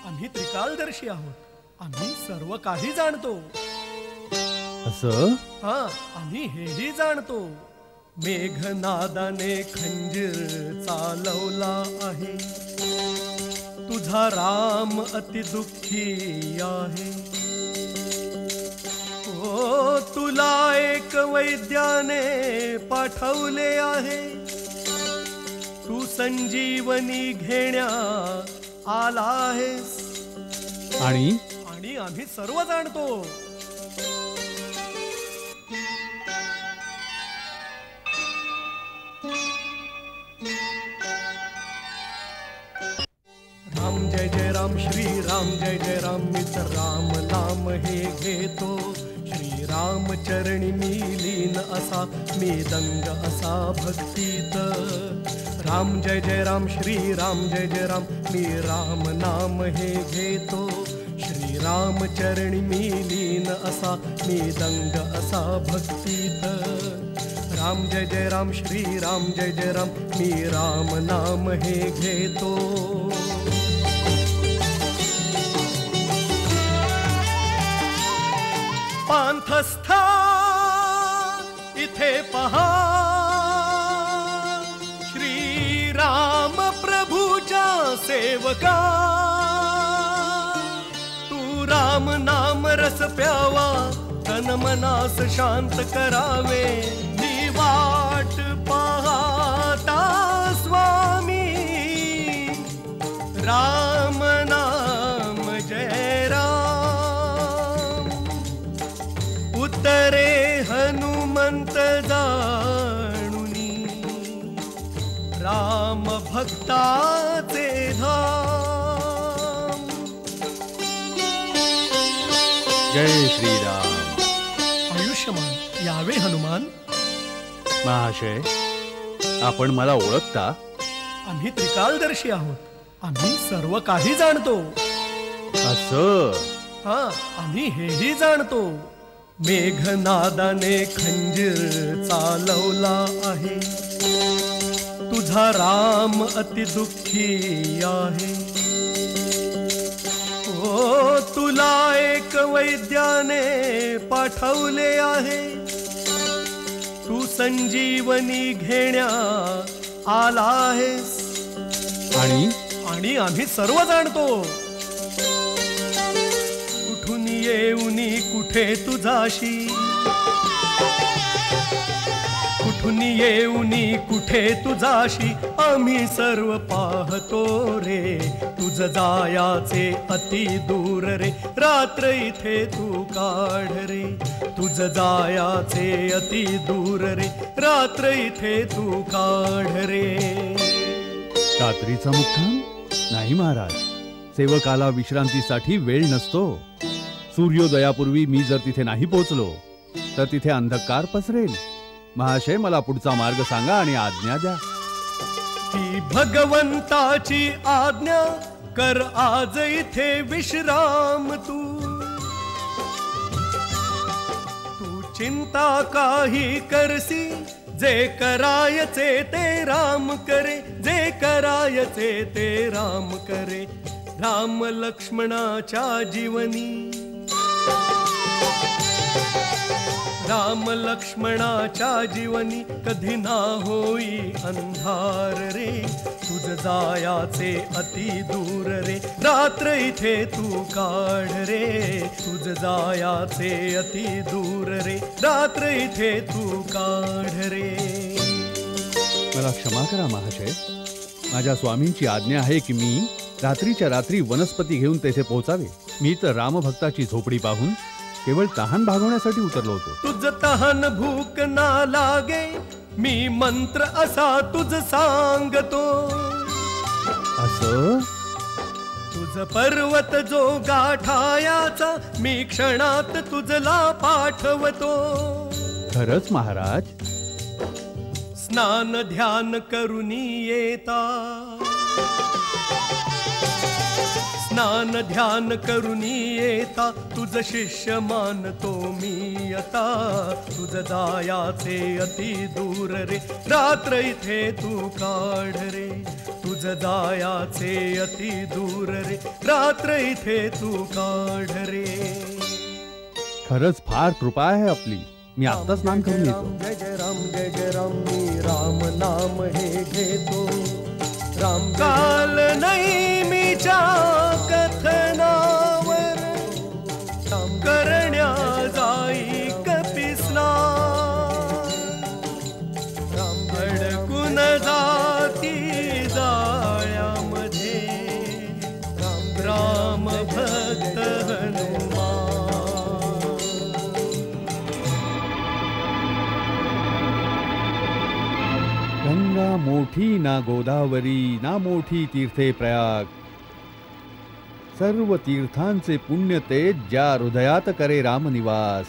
आम्ही त्रिकालदर्शी आहोत आम्ही सर्व काही जाणतो असं हा आम्ही हेही जाणतो मेघनादाने खंजीर चालवला आहे तुझा राम अति दुःखी आहे ओ तुला एक वैद्याने पाठवले आहे तू संजीवनी घेण्या आला आहेस आणि आम्ही सर्व जाणतो राम जय जय राम श्री राम जय जय राम मी तर राम नाम हे घेतो श्री राम चरणी मी लीन असा मी दंग असा भक्तीत राम जय जय राम श्री राम जय जय राम मी राम नाम हे घेतो श्री राम चरणी मी लीन असा मी दंग असा भक्तीत राम जय जय राम श्री राम जय जय राम मी राम नाम हे घेतो पांथस्था इथे पहा श्री राम प्रभूच्या सेवका तू राम नाम रस प्यावा तन मनास शांत करावे मी वाट पाहता स्वामी राम नाम जय राम उत्तरे हनुमंत जाणुनी राम भक्ताचे धाम जय श्रीराम आयुष्यमान यावे हनुमान महाशय आपण मला ओळखता आम्ही त्रिकालदर्शी आहोत आम्ही सर्व काही जाणतो असं हा आम्ही हेही जाणतो मेघनादाने खंजीर चालवला आहे तुझा राम अति दुःखी आहे ओ तुला एक वैद्याने पाठवले आहे तू संजीवनी घेण्या आला आहेस आणि आम्ही सर्व जाणतो कुठून येऊनी कुठे तुझाशी कुठून येऊनी कुठे तुझाशी आम्ही सर्व पाहतो रे तुझ जायाचे अति दूर रे रात्र इथे तू काढ रे तुझ जायाचे अति दूर रे रात्र इथे तू काढ रे रात्रीचा मुक्काम नाही महाराज सेवकाला विश्रांतीसाठी वेळ नसतो सूर्योदयापूर्वी मी जर तिथे नाही पोहोचलो तर तिथे अंधकार पसरेल महाशय मला पुढचा मार्ग सांगा आणि आज्ञा द्या ती भगवंताची आज्ञा कर आज इथे विश्राम तू चिंता काही करसी, जे करायचे ते राम करे, जे करायचे ते राम करे. राम लक्ष्मणाच्या जीवनी, राम लक्ष्मणाच्या जीवनी कधी ना होई अंधार रे. तुझ जायाचे अति दूर रे, रात्र इथे तू काढ रे. तुझ जायाचे अति दूर रे, रात्र इथे तू काढ रे. मला क्षमा करा महाशय, माझ्या स्वामींची आज्ञा आहे की मी रात्रीच्या रात्री वनस्पती घेऊन तेथे पोहोचावे. मी तर रामभक्ताची झोपडी पाहून केवळ तहान भागवण्यासाठी उतरलो होतो. तुझ तहान भूक ना लागे, मी मंत्र असा तुझ सांगतो. असं तुझ पर्वत जो गाठायाचा, मी क्षणात तुझला पाठवतो. खरंच महाराज? स्नान ध्यान करुनी येता, स्नान ध्यान करुनी येता, तुझ शिष्य मानतो मी आता. तुझ जायाचे अति दूर रे, रात्र इथे तू काढ रे. तुझ जायाचे अति दूर रे, रात्र इथे तू काढ रे. खरंच फार कृपा आहे आपली. मी आता स्नान करून येतो. जय जय राम, जय जय राम, मी राम नाम हे घेतो. राम काल नैमीच्या कथनावर, करण्या जाई कपिस्नान. अडकून जाती जाळ्यामध्ये, राम भक्त हनुमान. गंगा मोठी ना गोदावरी, ना मोठी तीर्थे प्रयाग. सर्व तीर्थांचे पुण्य ते, ज्या हृदयात करे रामनिवास.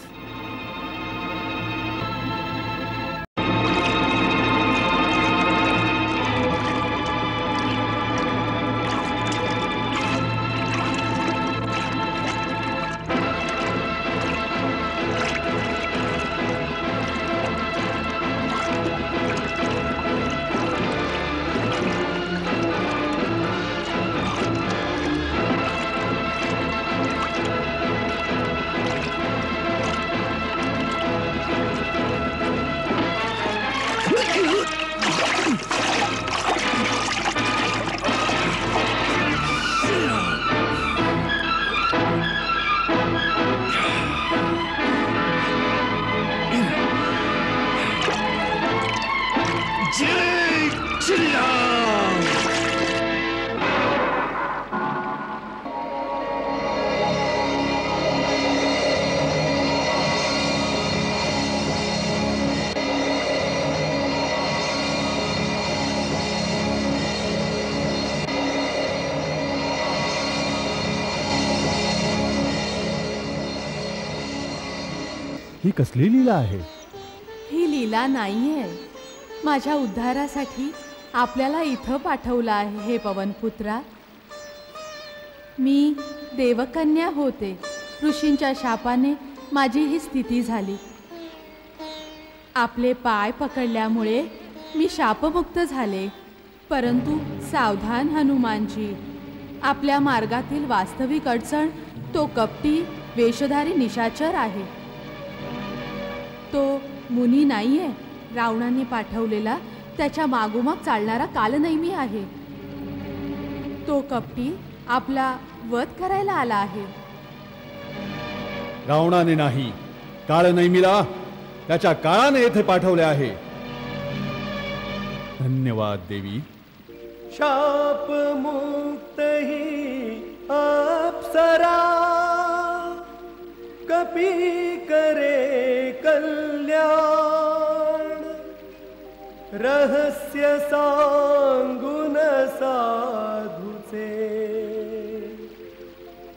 ही कसली लीला आहे? ही लीला नाहीये. माझ्या उद्धारासाठी आपल्याला इथं पाठवलं आहे हे पवनपुत्रा. मी देवकन्या होते. ऋषींच्या शापाने माझी ही स्थिती झाली. आपले पाय पकडल्यामुळे मी शापमुक्त झाले. परंतु सावधान हनुमानजी, आपल्या मार्गातील वास्तविक अडचण तो कपटी वेशधारी निशाचर आहे. तो मुनी नाहीये. रावणाने पाठवलेला त्याच्या मागोमाग चालणारा कालनैमी आहे. तो कपटी आपला वध करायला आला आहे. रावणाने नाही, काळनैमीला त्याच्या काळाने येथे पाठवले आहे. धन्यवाद देवी. शाप मुक्त ही अप्सरा, कपी करे कल्याण. रहस्य सांगून साधूचे,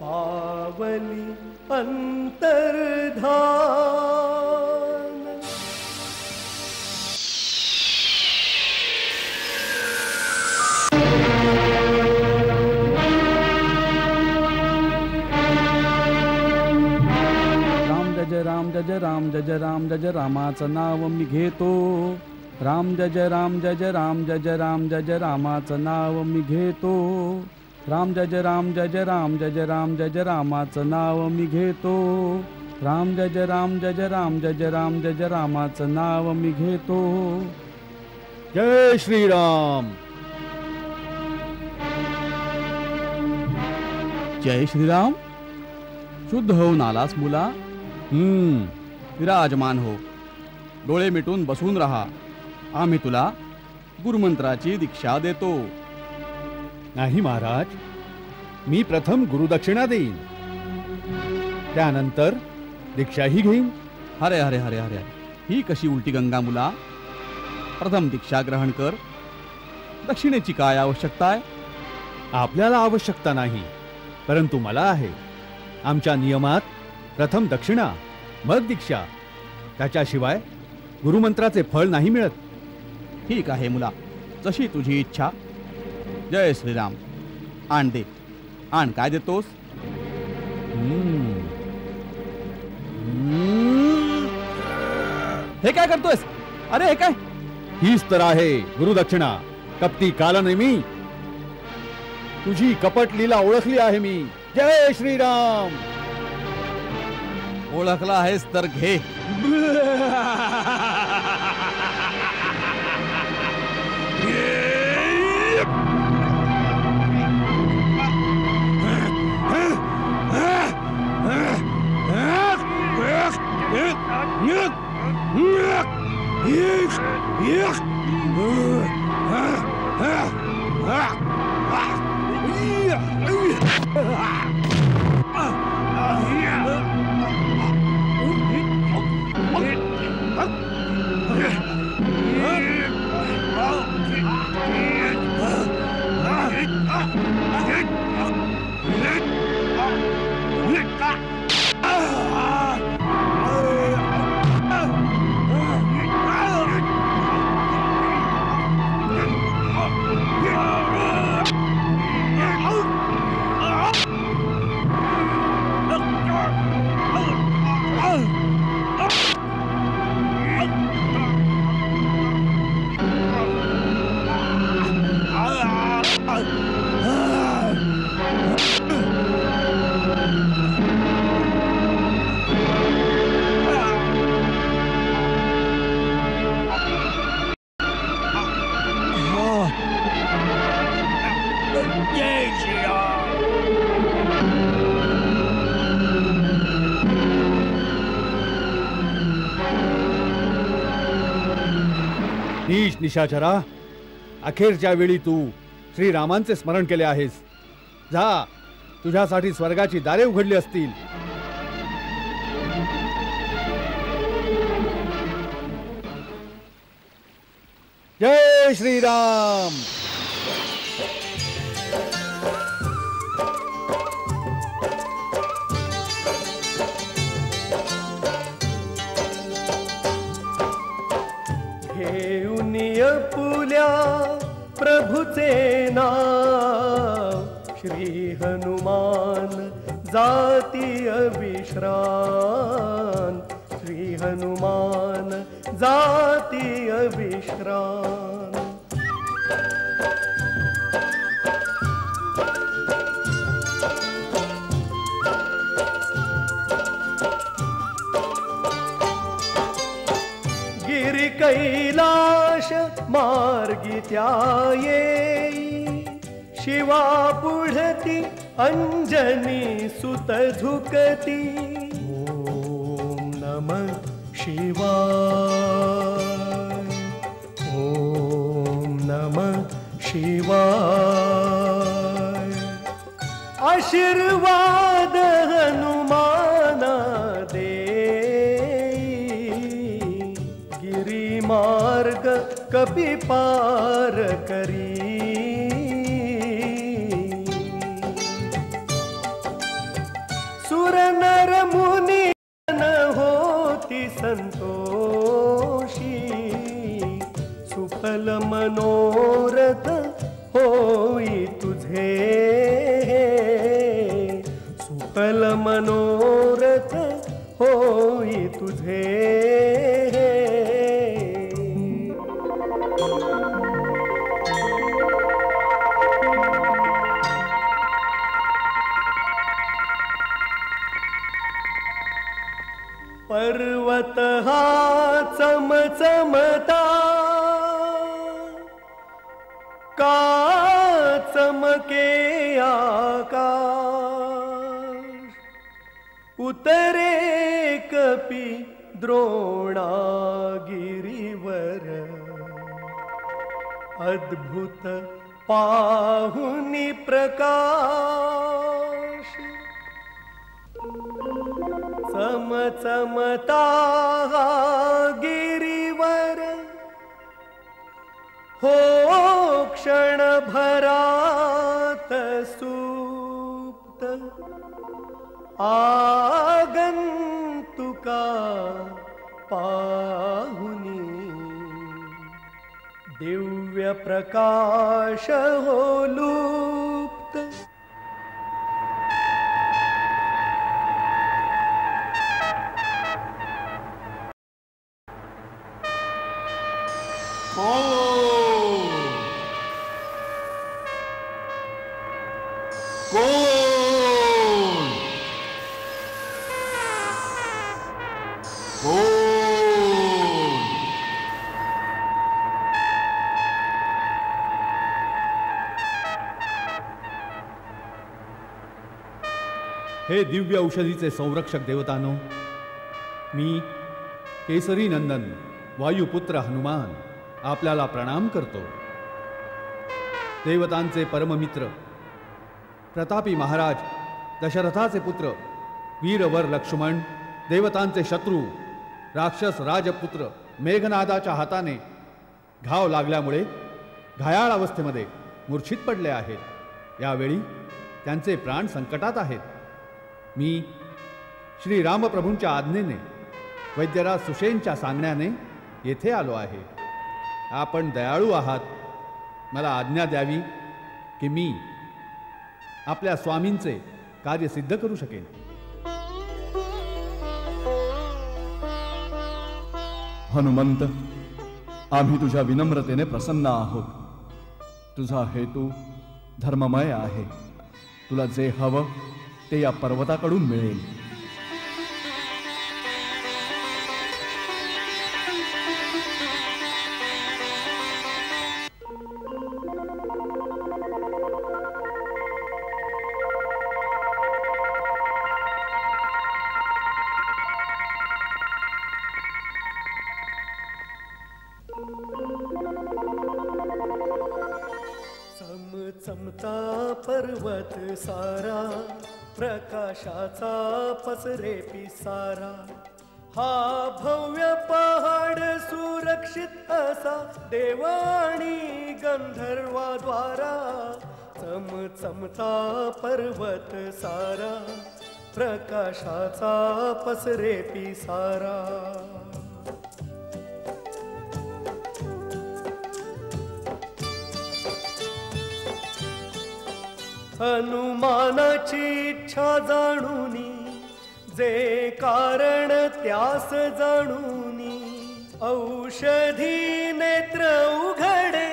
पावली अंतर्धान. जय राम, जय जय राम, राम जय जय राम जय जय रामाचं नाव मी घेतो. राम जय जय राम जय जय राम जय जय राम जय जय रामाचं नाव मी घेतो. राम जय जय राम जय जय राम जय जय राम जय जय रामाचं नाव मी घेतो. राम जय जय राम जय जय राम जय जय राम जय जय रामाचं नाव मी घेतो. जय श्रीराम. जय श्रीराम. शुद्ध होऊन आलास मुला. विराजमान हो. डोळे मिटून बसून राहा. आम्ही तुला गुरुमंत्राची दीक्षा देतो. नाही महाराज, मी प्रथम गुरुदक्षिणा देईन, त्यानंतर दीक्षाही घेईन. हरे हरे हरे हरे, ही कशी उलटी गंगा मुला. प्रथम दीक्षा ग्रहण कर. दक्षिणेची काय आवश्यकता आहे? आपल्याला आवश्यकता नाही, परंतु मला आहे. आमच्या नियमात प्रथम दक्षिणा मग दीक्षा, त्याच्याशिवाय गुरुमंत्राचे फळ नाही मिळत. ठीक आहे मुला, जशी तुझी इच्छा. जय श्रीराम. आण दे. आण. काय देतोस? हे काय करतोयस? अरे हे काय? हीच तर आहे गुरुदक्षिणा. कपटी कालनेमी. तुझी कपट लीला ओळखली आहे मी. जय श्रीराम. ओळखला आहेस तर घे. नीच निशाचरा, अखेरच्या वेळी तू श्रीरामांचे स्मरण केले आहेस. जा, तुझ्यासाठी स्वर्गाची दारे उघडली असतील. जय श्रीराम. पुल्या प्रभुचे नाव. श्री हनुमान जाती अविश्रांत. श्री हनुमान जाती अविश्रांत. गिरी कैलाश मार्गी त्या येई. शिवा पुढती अंजनी सुत झुकती. ओम नमः शिवाय. ओम नमः शिवाय. आशीर्वाद हनुमाना दे. मार्ग कपि पार करी. सुर नर मुनी न होती संतोषी. सुफल मनोरथ होई तुझे. सुफल मनोरथ होई तुझे. स्वतः चमचमता का चमके आकाश, उतरे कपी द्रोणागिरीवर, अद्भुत पाहुनी प्रकाश, चमचमता गिरीवर, हो क्षणभरात सुप्त, आगंतुका पाहुनी, दिव्य प्रकाश हो लुप्त. हे दिव्य औषधीचे संरक्षक देवतानो, मी केसरी नंदन वायुपुत्र हनुमान आपल्याला प्रणाम करतो. देवतांचे परममित्र प्रतापी महाराज दशरथाचे पुत्र वीरवर लक्ष्मण, देवतांचे शत्रू राक्षस राजपुत्र मेघनादाच्या हाताने घाव लागल्यामुळे घायाळ अवस्थेमध्ये मूर्छित पडले आहेत. यावेळी त्यांचे प्राण संकटात आहेत. मी श्री रामप्रभूंच्या आज्ञेने वैद्यराज सुषेणच्या सांगण्याने येथे आलो आहे. आपण दयाळू आहात. मला आज्ञा द्यावी की मी आपल्या स्वामींचे कार्य सिद्ध करू शकेन. हनुमंत, आम्ही तुझ्या विनम्रतेने प्रसन्न आहोत. तुझा हेतू धर्ममय आहे. तुला जे हवं ते या पर्वताकडून मिळेल. चमचमता पर्वत सारा, प्रकाशाचा पसरे पिसारा, हा भव्य पहाड सुरक्षित असा देव आणि गंधर्वाद्वारा. चमचमता पर्वत सारा, प्रकाशाचा पसरे पिसारा. हनुमानाची इच्छा जाणूनी, जे कारण त्यास जाणूनी, औषधी नेत्र उघडे,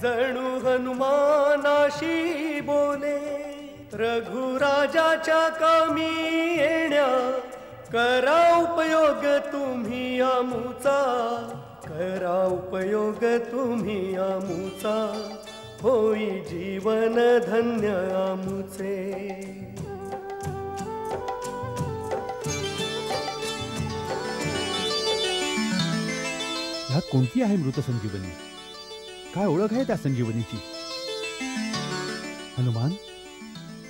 जणू हनुमानाशी बोले. रघुराजाच्या कामी येण्या, करा उपयोग तुम्ही आमुचा, करा उपयोग तुम्ही आमुचा, होई जीवन धन्य आमुचे. ह्यात कोणती आहे मृत संजीवनी? काय ओळख आहे त्या संजीवनीची? हनुमान,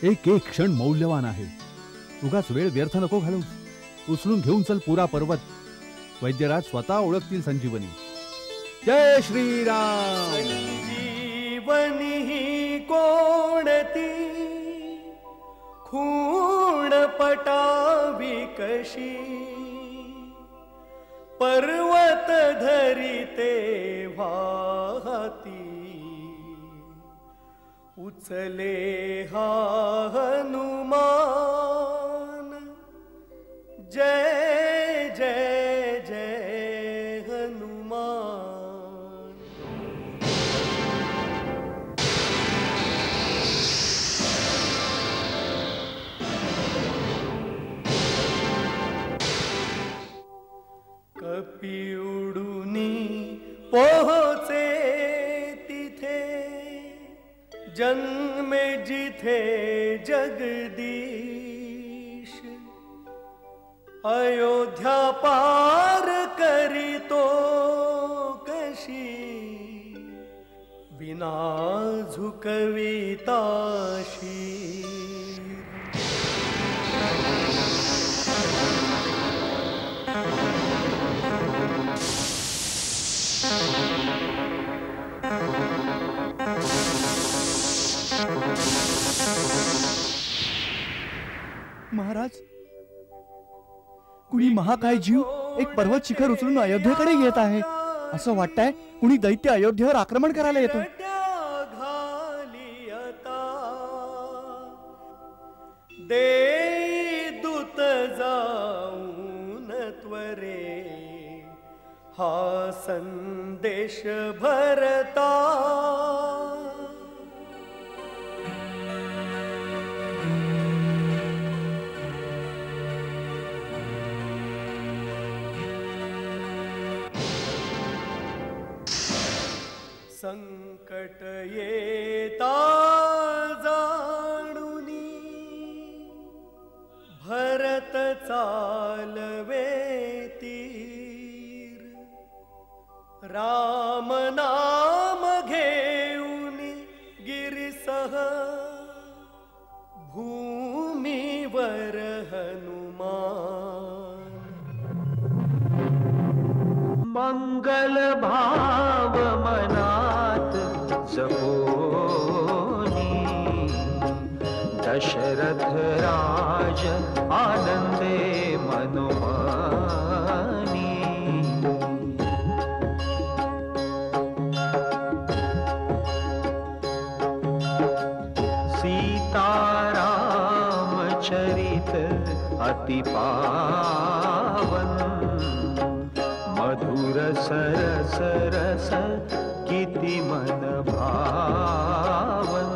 एक एक क्षण मौल्यवान आहे. उगाच वेळ व्यर्थ नको घालूस. उचलून घेऊन चल पुरा पर्वत. वैद्यराज स्वतः ओळखतील संजीवनी. जय श्रीराम. संजीवनी ही कोणती, खूण पटावी कशी, पर्वत धरिते वाहती, उचले हा हनुमान. जय जय जय हनुमान. कपी उडूनी पोहोचे तिथे जन्मे जिथे जगदीश अयोध्या पार करीतो कशी विना झुकविताशी महाराज, कुणी महाकाय जीव एक पर्वत शिखर उचलून अयोध्येकडे येत आहे. असं वाटतंय कुणी दैत्य अयोध्येवर आक्रमण करायला येतो. दे दूत जाऊन त्वरे हा संदेश भरता. संकट येता जाणुनी भरत चालवे तीर राम नाम घेऊनी गिरिसह भूमीवर हनुमान. मंगल भाव मनात जपोनी दशरथ राज आनंदे मनोमानी. सीताराम चरित अति पावन मधुर सरस रस किती मन भावन.